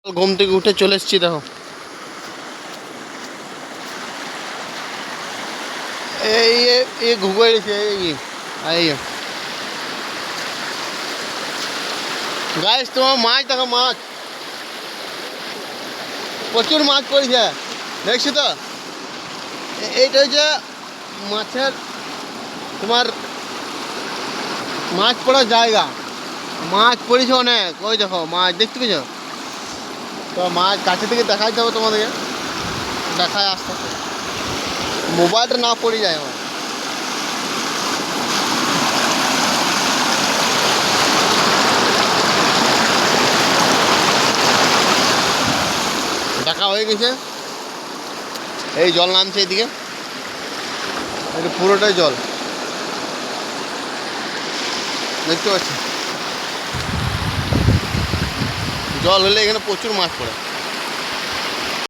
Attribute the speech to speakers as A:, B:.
A: ঘুম থেকে উঠে চলে এসেছি, দেখো এই ঘুগো এসেছে এই গাইস, তোমার মাছ দেখো, মাছ প্রচুর মাছ পড়েছে, দেখছি তো। এইটা হচ্ছে মাছের তোমার মাছ পড়ার জায়গা। মাছ পড়েছে অনেক, ওই দেখো মাছ দেখতে পেয়েছো তো। মাছ কাছে থেকে দেখাইতে হবে তোমাদেরকে, দেখায় আস্তে আস্তে, মোবাইলটা না পড়ে যায় আমার। দেখা হয়ে গেছে, এই জল নামছে এইদিকে, এটা পুরোটাই জল দেখতে পাচ্ছি। জল হলে এখানে প্রচুর মাছ পড়ে।